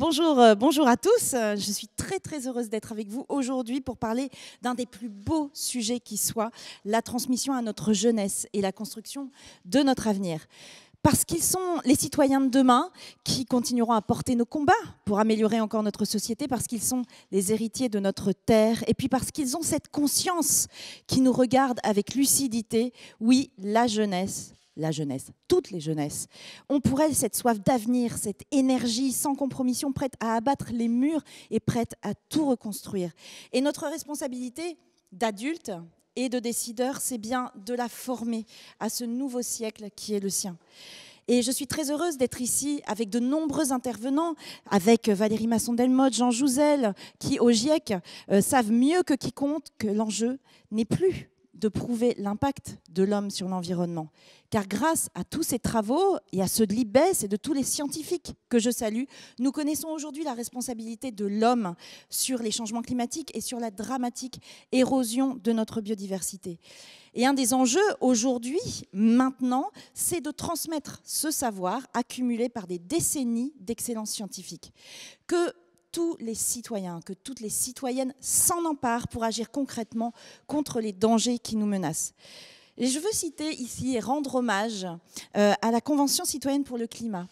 Bonjour à tous. Je suis très heureuse d'être avec vous aujourd'hui pour parler d'un des plus beaux sujets qui soit, la transmission à notre jeunesse et la construction de notre avenir. Parce qu'ils sont les citoyens de demain qui continueront à porter nos combats pour améliorer encore notre société, parce qu'ils sont les héritiers de notre terre, et puis parce qu'ils ont cette conscience qui nous regarde avec lucidité. Oui, la jeunesse, toutes les jeunesses, ont pour elles cette soif d'avenir, cette énergie sans compromission, prête à abattre les murs et prête à tout reconstruire. Et notre responsabilité d'adultes et de décideurs, c'est bien de la former à ce nouveau siècle qui est le sien. Et je suis très heureuse d'être ici avec de nombreux intervenants, avec Valérie Masson-Delmotte, Jean Jouzel, qui au GIEC savent mieux que quiconque que l'enjeu n'est plus de prouver l'impact de l'homme sur l'environnement. Car grâce à tous ces travaux et à ceux de l'IBES et de tous les scientifiques que je salue, nous connaissons aujourd'hui la responsabilité de l'homme sur les changements climatiques et sur la dramatique érosion de notre biodiversité. Et un des enjeux aujourd'hui, maintenant, c'est de transmettre ce savoir accumulé par des décennies d'excellence scientifique. Que tous les citoyens, que toutes les citoyennes s'en emparent pour agir concrètement contre les dangers qui nous menacent. Et je veux citer ici et rendre hommage à la Convention citoyenne pour le climat.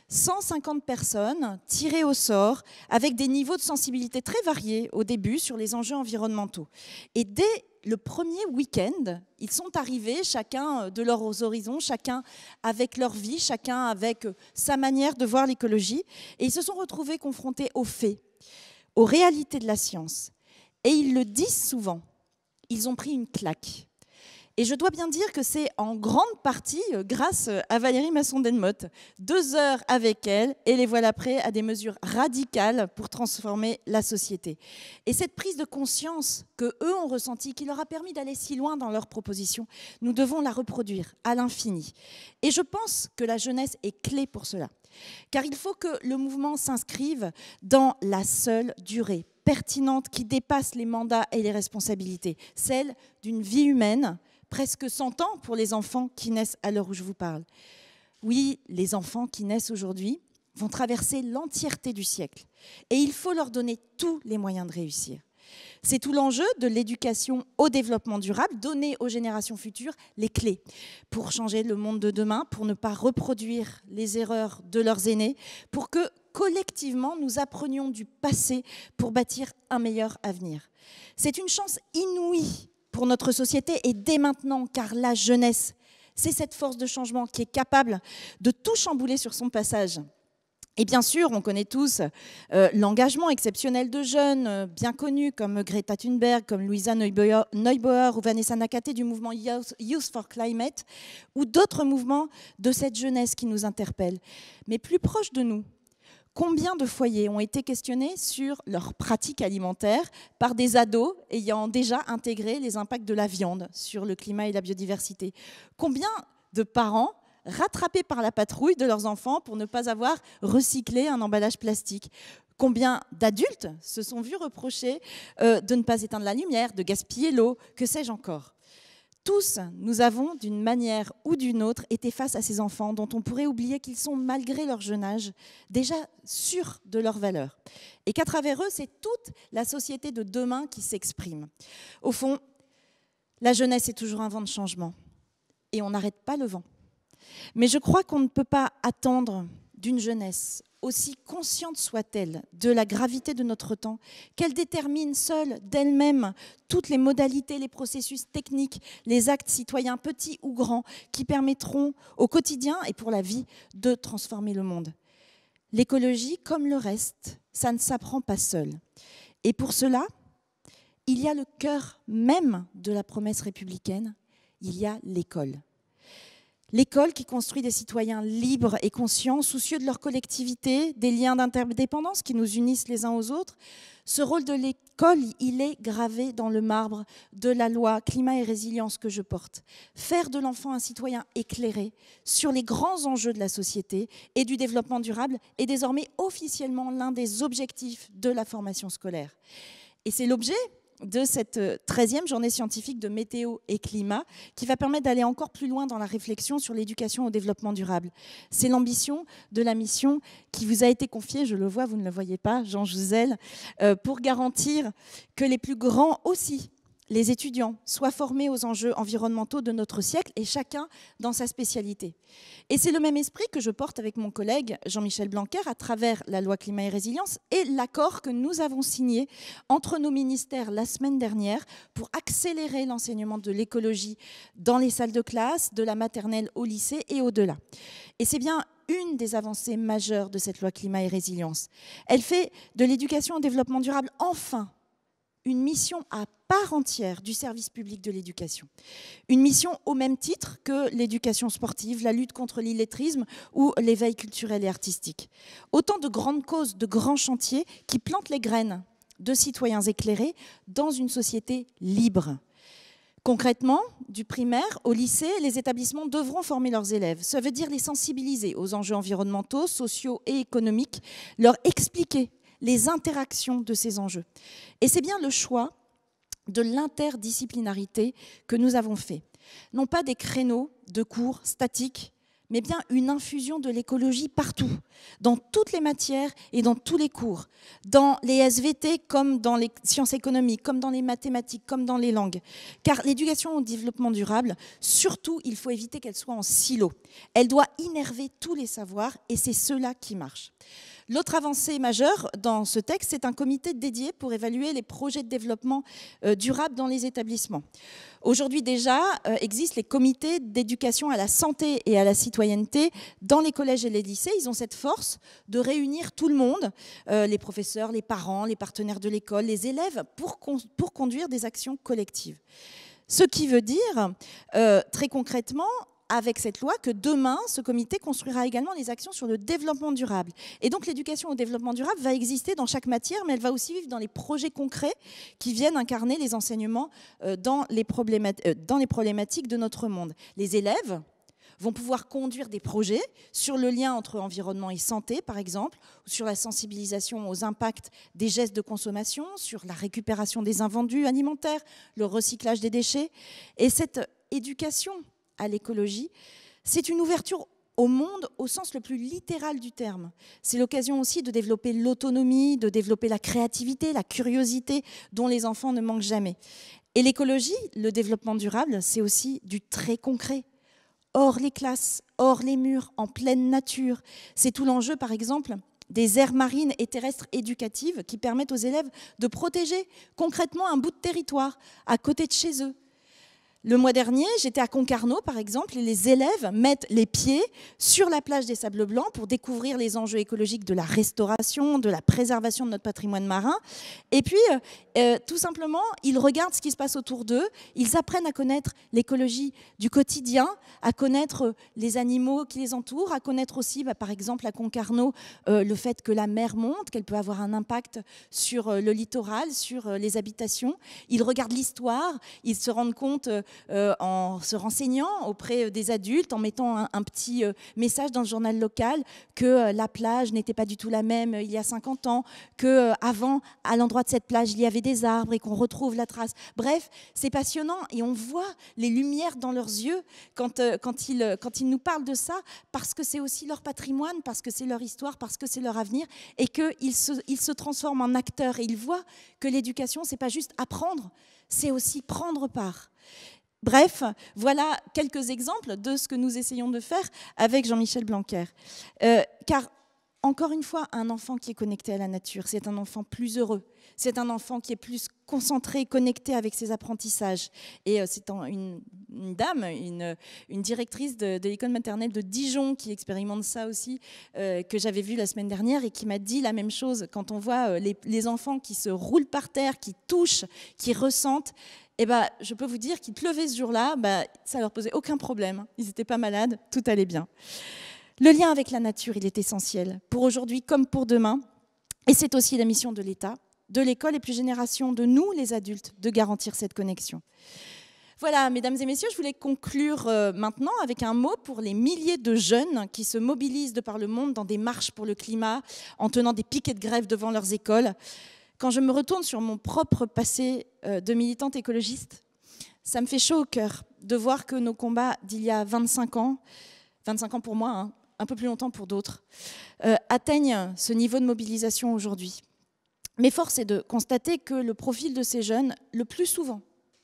150 personnes tirées au sort avec des niveaux de sensibilité très variés au début sur les enjeux environnementaux. Et dès le premier week-end, ils sont arrivés, chacun de leurs horizons, chacun avec leur vie, chacun avec sa manière de voir l'écologie. Et ils se sont retrouvés confrontés aux faits, aux réalités de la science. Et ils le disent souvent, ils ont pris une claque. Et je dois bien dire que c'est en grande partie grâce à Valérie Masson-Delmotte. 2 heures avec elle et les voilà prêts à des mesures radicales pour transformer la société. Et cette prise de conscience qu'eux ont ressentie, qui leur a permis d'aller si loin dans leurs propositions, nous devons la reproduire à l'infini. Et je pense que la jeunesse est clé pour cela. Car il faut que le mouvement s'inscrive dans la seule durée pertinente qui dépasse les mandats et les responsabilités, celle d'une vie humaine, presque 100 ans pour les enfants qui naissent à l'heure où je vous parle. Oui, les enfants qui naissent aujourd'hui vont traverser l'entièreté du siècle. Et il faut leur donner tous les moyens de réussir. C'est tout l'enjeu de l'éducation au développement durable, donner aux générations futures les clés pour changer le monde de demain, pour ne pas reproduire les erreurs de leurs aînés, pour que collectivement nous apprenions du passé pour bâtir un meilleur avenir. C'est une chance inouïe pour notre société et dès maintenant, car la jeunesse, c'est cette force de changement qui est capable de tout chambouler sur son passage. Et bien sûr, on connaît tous l'engagement exceptionnel de jeunes bien connus comme Greta Thunberg, comme Luisa Neubauer ou Vanessa Nakate du mouvement Youth for Climate ou d'autres mouvements de cette jeunesse qui nous interpellent. Mais plus proche de nous, combien de foyers ont été questionnés sur leurs pratiques alimentaires par des ados ayant déjà intégré les impacts de la viande sur le climat et la biodiversité? Combien de parents rattrapés par la patrouille de leurs enfants pour ne pas avoir recyclé un emballage plastique? Combien d'adultes se sont vus reprocher de ne pas éteindre la lumière, de gaspiller l'eau, que sais-je encore? Tous, nous avons, d'une manière ou d'une autre, été face à ces enfants dont on pourrait oublier qu'ils sont, malgré leur jeune âge, déjà sûrs de leurs valeurs. Et qu'à travers eux, c'est toute la société de demain qui s'exprime. Au fond, la jeunesse est toujours un vent de changement. Et on n'arrête pas le vent. Mais je crois qu'on ne peut pas attendre d'une jeunesse, aussi consciente soit-elle de la gravité de notre temps, qu'elle détermine seule, d'elle-même, toutes les modalités, les processus techniques, les actes citoyens, petits ou grands, qui permettront au quotidien et pour la vie de transformer le monde. L'écologie, comme le reste, ça ne s'apprend pas seul. Et pour cela, il y a le cœur même de la promesse républicaine, il y a l'école. L'école qui construit des citoyens libres et conscients, soucieux de leur collectivité, des liens d'interdépendance qui nous unissent les uns aux autres. Ce rôle de l'école, il est gravé dans le marbre de la loi climat et résilience que je porte. Faire de l'enfant un citoyen éclairé sur les grands enjeux de la société et du développement durable est désormais officiellement l'un des objectifs de la formation scolaire. Et c'est l'objet de cette 13e journée scientifique de météo et climat qui va permettre d'aller encore plus loin dans la réflexion sur l'éducation au développement durable. C'est l'ambition de la mission qui vous a été confiée, je le vois, vous ne le voyez pas, Jean Jouzel, pour garantir que les plus grands aussi, les étudiants, soient formés aux enjeux environnementaux de notre siècle et chacun dans sa spécialité. Et c'est le même esprit que je porte avec mon collègue Jean-Michel Blanquer à travers la loi climat et résilience et l'accord que nous avons signé entre nos ministères la semaine dernière pour accélérer l'enseignement de l'écologie dans les salles de classe, de la maternelle au lycée et au-delà. Et c'est bien une des avancées majeures de cette loi climat et résilience. Elle fait de l'éducation au développement durable enfin une mission à part entière du service public de l'éducation. Une mission au même titre que l'éducation sportive, la lutte contre l'illettrisme ou l'éveil culturel et artistique. Autant de grandes causes, de grands chantiers qui plantent les graines de citoyens éclairés dans une société libre. Concrètement, du primaire au lycée, les établissements devront former leurs élèves. Ça veut dire les sensibiliser aux enjeux environnementaux, sociaux et économiques, leur expliquer les interactions de ces enjeux. Et c'est bien le choix de l'interdisciplinarité que nous avons fait. Non pas des créneaux de cours statiques, mais bien une infusion de l'écologie partout, dans toutes les matières et dans tous les cours, dans les SVT comme dans les sciences économiques, comme dans les mathématiques, comme dans les langues. Car l'éducation au développement durable, surtout, il faut éviter qu'elle soit en silo. Elle doit innerver tous les savoirs et c'est cela qui marche. L'autre avancée majeure dans ce texte, c'est un comité dédié pour évaluer les projets de développement durable dans les établissements. Aujourd'hui déjà, existent les comités d'éducation à la santé et à la citoyenneté dans les collèges et les lycées. Ils ont cette force de réunir tout le monde, les professeurs, les parents, les partenaires de l'école, les élèves, pour conduire des actions collectives. Ce qui veut dire, très concrètement, avec cette loi, que demain, ce comité construira également les actions sur le développement durable. Et donc l'éducation au développement durable va exister dans chaque matière, mais elle va aussi vivre dans les projets concrets qui viennent incarner les enseignements dans les problématiques de notre monde. Les élèves vont pouvoir conduire des projets sur le lien entre environnement et santé, par exemple, ou sur la sensibilisation aux impacts des gestes de consommation, sur la récupération des invendus alimentaires, le recyclage des déchets. Et cette éducation à l'écologie, c'est une ouverture au monde au sens le plus littéral du terme. C'est l'occasion aussi de développer l'autonomie, de développer la créativité, la curiosité dont les enfants ne manquent jamais. Et l'écologie, le développement durable, c'est aussi du très concret. Hors les classes, hors les murs, en pleine nature. C'est tout l'enjeu, par exemple, des aires marines et terrestres éducatives qui permettent aux élèves de protéger concrètement un bout de territoire à côté de chez eux. Le mois dernier, j'étais à Concarneau, par exemple, et les élèves mettent les pieds sur la plage des Sables Blancs pour découvrir les enjeux écologiques de la restauration, de la préservation de notre patrimoine marin. Et puis, tout simplement, ils regardent ce qui se passe autour d'eux, ils apprennent à connaître l'écologie du quotidien, à connaître les animaux qui les entourent, à connaître aussi, par exemple, à Concarneau, le fait que la mer monte, qu'elle peut avoir un impact sur le littoral, sur les habitations. Ils regardent l'histoire, ils se rendent compte en se renseignant auprès des adultes, en mettant un petit message dans le journal local que la plage n'était pas du tout la même il y a 50 ans, qu'avant, à l'endroit de cette plage, il y avait des arbres et qu'on retrouve la trace. Bref, c'est passionnant et on voit les lumières dans leurs yeux quand ils nous parlent de ça, parce que c'est aussi leur patrimoine, parce que c'est leur histoire, parce que c'est leur avenir et qu'ils se transforment en acteurs et ils voient que l'éducation, c'est pas juste apprendre, c'est aussi prendre part. Bref, voilà quelques exemples de ce que nous essayons de faire avec Jean-Michel Blanquer. Car, encore une fois, un enfant qui est connecté à la nature, c'est un enfant plus heureux. C'est un enfant qui est plus concentré, connecté avec ses apprentissages. Et c'est une dame, une directrice de l'école maternelle de Dijon qui expérimente ça aussi, que j'avais vu la semaine dernière et qui m'a dit la même chose. Quand on voit les enfants qui se roulent par terre, qui touchent, qui ressentent, je peux vous dire qu'il pleuvait ce jour-là, ça ne leur posait aucun problème. Ils n'étaient pas malades, tout allait bien. Le lien avec la nature, il est essentiel, pour aujourd'hui comme pour demain. Et c'est aussi la mission de l'État, de l'école et plus génération de nous, les adultes, de garantir cette connexion. Voilà, mesdames et messieurs, je voulais conclure maintenant avec un mot pour les milliers de jeunes qui se mobilisent de par le monde dans des marches pour le climat, en tenant des piquets de grève devant leurs écoles. Quand je me retourne sur mon propre passé de militante écologiste, ça me fait chaud au cœur de voir que nos combats d'il y a 25 ans pour moi, hein, un peu plus longtemps pour d'autres, atteignent ce niveau de mobilisation aujourd'hui. Mais force est de constater que le profil de ces jeunes, le plus souvent,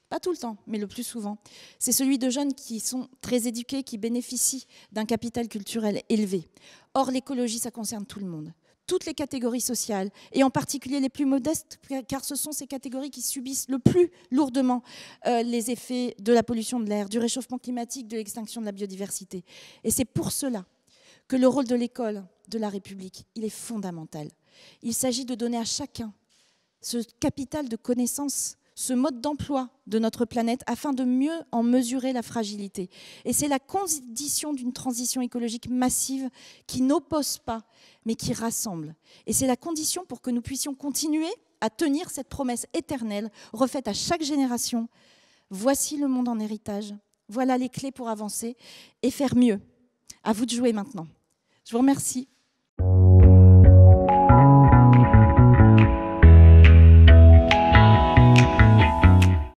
pas tout le temps, mais le plus souvent, c'est celui de jeunes qui sont très éduqués, qui bénéficient d'un capital culturel élevé. Or, l'écologie, ça concerne tout le monde, toutes les catégories sociales, et en particulier les plus modestes, car ce sont ces catégories qui subissent le plus lourdement les effets de la pollution de l'air, du réchauffement climatique, de l'extinction de la biodiversité. Et c'est pour cela que le rôle de l'école de la République, il est fondamental. Il s'agit de donner à chacun ce capital de connaissances, ce mode d'emploi de notre planète afin de mieux en mesurer la fragilité. Et c'est la condition d'une transition écologique massive qui n'oppose pas, mais qui rassemble. Et c'est la condition pour que nous puissions continuer à tenir cette promesse éternelle, refaite à chaque génération. Voici le monde en héritage, voilà les clés pour avancer et faire mieux. À vous de jouer maintenant. Je vous remercie.